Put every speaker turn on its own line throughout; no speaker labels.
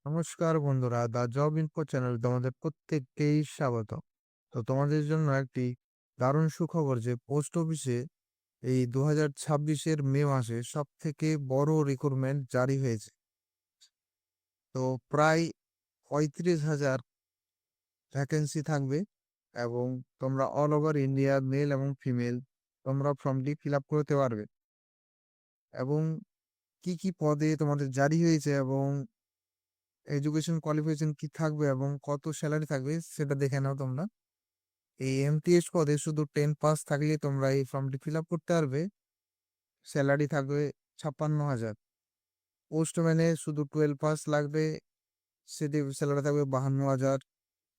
নমস্কার বন্ধুরা, দা job info channel তোমাদের প্রত্যেককেই স্বাগত। তো তোমাদের জন্য একটি দারুণ সুখবর যে পোস্ট অফিসে এই 2026-এর মে মাসে সবথেকে বড় রিক্রুটমেন্ট জারি হয়েছে। তো প্রায় 35,000 ভ্যাকেন্সি থাকবে এবং তোমরা অল ওভার ইন্ডিয়া মেল এবং ফিমেল তোমরা ফর্মটি ফিল আপ করতে পারবে। এবং কি কি পদে তোমাদের জারি হয়েছে এবং এডুকেশন কোয়ালিফিকেশন কি থাকবে এবং কত স্যালারি থাকবে সেটা দেখে নাও তোমরা। এই এমটিএস পদে শুধু 10 পাস থাকলে তোমরা এই ফর্মটি ফিল আপ করতে পারবে। স্যালারি থাকবে 56,000। পোস্টম্যানে শুধু 12 পাস লাগবে, সেটি স্যালারি থাকবে 52,000।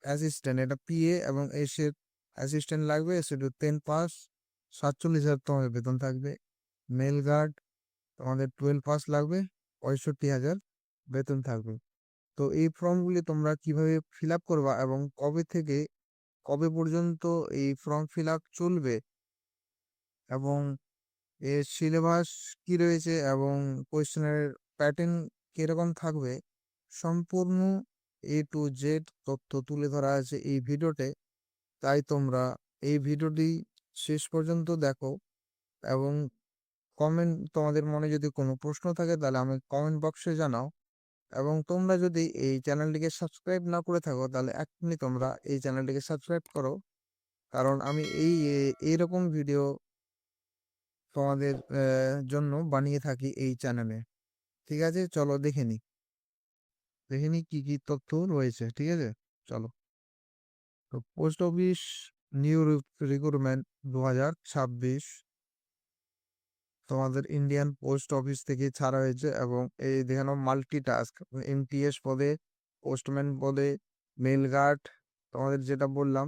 অ্যাসিস্ট্যান্ট, এটা পিএ এবং এসের অ্যাসিস্ট্যান্ট লাগবে, শুধু 10 পাস, 47,000 তোমাদের বেতন থাকবে। মেল গার্ড তোমাদের 12 পাস লাগবে, 65,000 বেতন থাকবে। তো এই ফর্মগুলি তোমরা কিভাবে ফিল আপ করবা এবং কবে থেকে কবে পর্যন্ত এই ফর্ম ফিল আপ চলবে এবং এর সিলেবাস কি রয়েছে এবং কোয়েশ্চেনের প্যাটার্ন কিরকম থাকবে, সম্পূর্ণ এ টু জেড তথ্য তুলে ধরা আছে এই ভিডিওতে। তাই তোমরা এই ভিডিওটি শেষ পর্যন্ত দেখো এবং তোমাদের মনে যদি কোনো প্রশ্ন থাকে তাহলে আমি কমেন্ট বক্সে জানাও। এবং তোমরা যদি এই চ্যানেলটিকে সাবস্ক্রাইব না করে থাকো তাহলে এখনই তোমরা এই চ্যানেলটিকে সাবস্ক্রাইব করো, কারণ আমি এইরকম ভিডিও তোমাদের জন্য বানিয়ে থাকি এই চ্যানেলে। ঠিক আছে, চলো দেখে নি কি কি তথ্য রয়েছে। ঠিক আছে, চলো। তো পোস্ট অফিস নিউ রিক্রুটমেন্ট 2026 তোমাদের ইন্ডিয়ান পোস্ট অফিস থেকে ছাড়া হয়েছে এবং এই দেখানো মাল্টিটাস্ক এমটিএস পদে, পোস্টম্যান পদে, মেল গার্ড তোমাদের যেটা বললাম,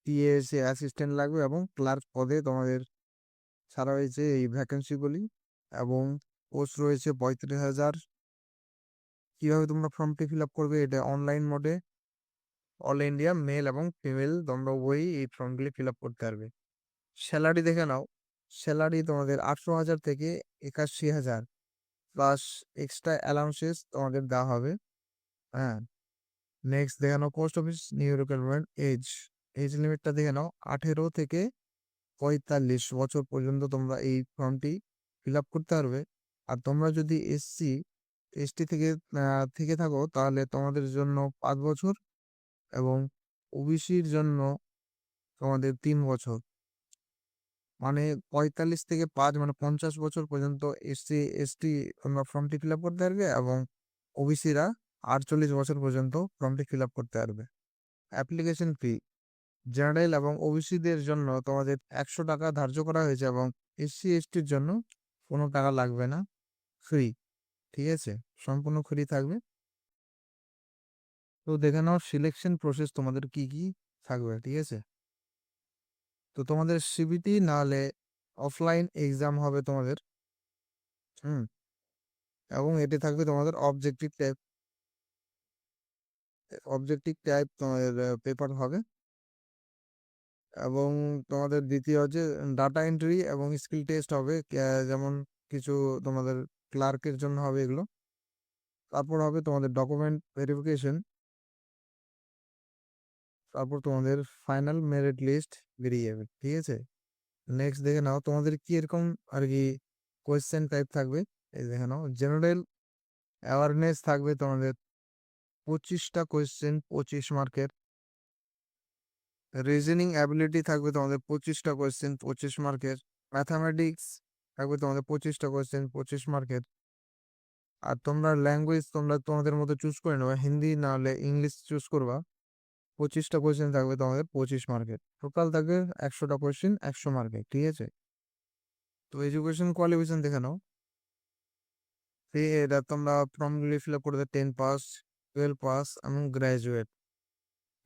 টিএসএ অ্যাসিস্ট্যান্ট লাগবে এবং ক্লার্ক পদে তোমাদের ছাড়া হয়েছে এই ভ্যাকেন্সিগুলি। এবং পোস্ট রয়েছে 35,000। কিভাবে তোমরা ফর্মটি ফিল আপ করবে, এটা অনলাইন মোডে অল ইন্ডিয়া মেল এবং ফিমেল তোমরা উভয়ই এই ফর্মগুলি ফিল আপ করতে পারবে। স্যালারি দেখে নাও, স্যালারি তোমাদের 18,000 থেকে 81,000 প্লাস এক্সট্রা অ্যালাউন্সেস তোমাদের দেওয়া হবে। হ্যাঁ, নেক্সট দেখে নাও post office new recruitment age, age লিমিটটা দেখে নাও 18 থেকে 45 বছর পর্যন্ত তোমরা এই ফর্মটি ফিল আপ করতে পারবে। আর তোমরা যদি এসটি থেকে থাকো তাহলে তোমাদের জন্য 5 বছর এবং ওবিসির জন্য তোমাদের 3 বছর। মানে 45 থেকে 5 মানে 50 বছর পর্যন্ত এসটি তোমরা ফর্মটি ফিল আপ করতে পারবে এবং ওবিসিরা 48 বছর পর্যন্ত ফর্মটি ফিল আপ করতে পারবে। অ্যাপ্লিকেশন ফি জেনারেল এবং ওবিসিদের জন্য তোমাদের 100 টাকা ধার্য করা হয়েছে এবং এসসি/এসটির জন্য কোনো টাকা লাগবে না, ফ্রি। ঠিক আছে, সম্পূর্ণ ফ্রি থাকবে। তো দেখে নাও সিলেকশন প্রসেস তোমাদের কি কি থাকবে। ঠিক আছে, তো তোমাদের সিবিটি না হলে অফলাইন এক্সাম হবে তোমাদের। হুম, এবং এটি থাকবে তোমাদের অবজেক্টিভ টাইপ তোমাদের পেপার হবে। এবং তোমাদের দ্বিতীয় হচ্ছে ডাটা এন্ট্রি এবং স্কিল টেস্ট হবে, যেমন কিছু তোমাদের ক্লার্কের জন্য হবে এগুলো। তারপর হবে তোমাদের ডকুমেন্ট ভেরিফিকেশন, তারপর তোমাদের ফাইনাল মেরিট লিস্ট বেরিয়ে যাবে। ঠিক আছে, নেক্সট দেখে নাও তোমাদের কি এরকম আর কি কোয়েশ্চেন টাইপ থাকবে। এই দেখে নাও, জেনারেল অ্যাওয়ারনেস থাকবে তোমাদের 25টা কোয়েশ্চেন 25 মার্কের। রিজনিং অ্যাবিলিটি থাকবে তোমাদের 25টা কোয়েশ্চেন 25 মার্কের। ম্যাথামেটিক্স থাকবে তোমাদের 25টা কোয়েশ্চেন 25 মার্কের। আর তোমরা ল্যাঙ্গুয়েজ তোমরা তোমাদের মতো চুজ করে নেবে, হিন্দি না হলে ইংলিশ চুজ করবা। 25টা কোয়েশ্চেন থাকবে তোমাদের 25 মার্কের, টোটাল থাকবে 100টা কোয়েশ্চেন 100 মার্কের। ঠিক আছে, তো এডুকেশন কোয়ালিফিকেশন দেখে নাও। এটা তোমরা ফর্মগুলি ফিল আপ করবে 10 পাস, 12 পাস এবং গ্রাজুয়েট।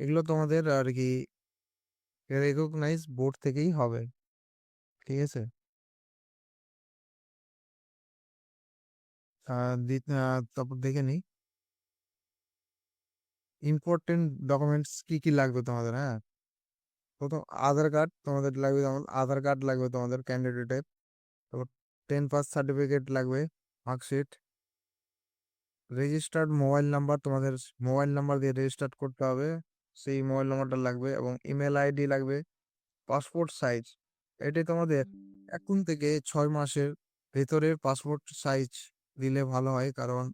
এগুলো তোমাদের আর কি রেকগনাইজ বোর্ড থেকেই হবে। ঠিক আছে, তারপর দেখে নিই ইম্পর্টেন্ট ডকুমেন্টস কি কি লাগবে তোমাদের। হ্যাঁ, প্রথম আধার কার্ড তোমাদের লাগবে, যেমন আধার কার্ড লাগবে তোমাদের ক্যান্ডিডেটের। তারপর 10 পাস সার্টিফিকেট লাগবে, মার্কশিট, রেজিস্টার্ড মোবাইল নাম্বার, তোমাদের মোবাইল নাম্বার দিয়ে রেজিস্টার্ড করতে হবে। সেই মোবাইল নাম্বারটা লাগবে এবং ইমেল আইডি লাগবে। পাসপোর্ট সাইজ, এটি তোমাদের এখন থেকে 6 মাসের ভেতরের পাসপোর্ট সাইজ দিলে ভালো হয়, কারণ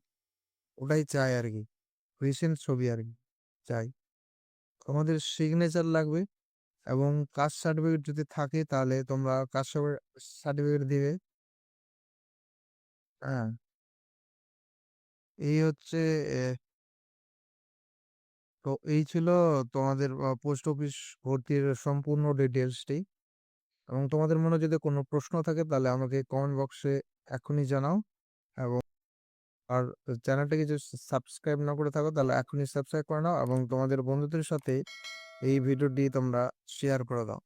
ওটাই চাই আরকি। রিসেন্ট ছবি আরকি চাই। তোমাদের সিগনেচার লাগবে এবং কাস্ট সার্টিফিকেট যদি থাকে তাহলে তোমরা কাস্ট সার্টিফিকেট দিবে। হ্যাঁ, এই হচ্ছে এ তো এই ছিল তোমাদের পোস্ট অফিস ভর্তির সম্পূর্ণ ডিটেইলসটি। এবং তোমাদের মনে যদি কোনো প্রশ্ন থাকে তাহলে আমাকে কমেন্ট বক্সে এখনই জানাও। এবং আর চ্যানেলটাকে যদি সাবস্ক্রাইব না করে থাকো তাহলে এখনই সাবস্ক্রাইব করে নাও এবং তোমাদের বন্ধুদের সাথে এই ভিডিওটি তোমরা শেয়ার করে দাও।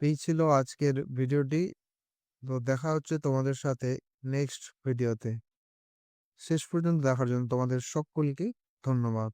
এই ছিল আজকের ভিডিওটি। তো দেখা হচ্ছে তোমাদের সাথে নেক্সট ভিডিওতে। শেষ পর্যন্ত দেখার জন্য তোমাদের সকলকে ধন্যবাদ।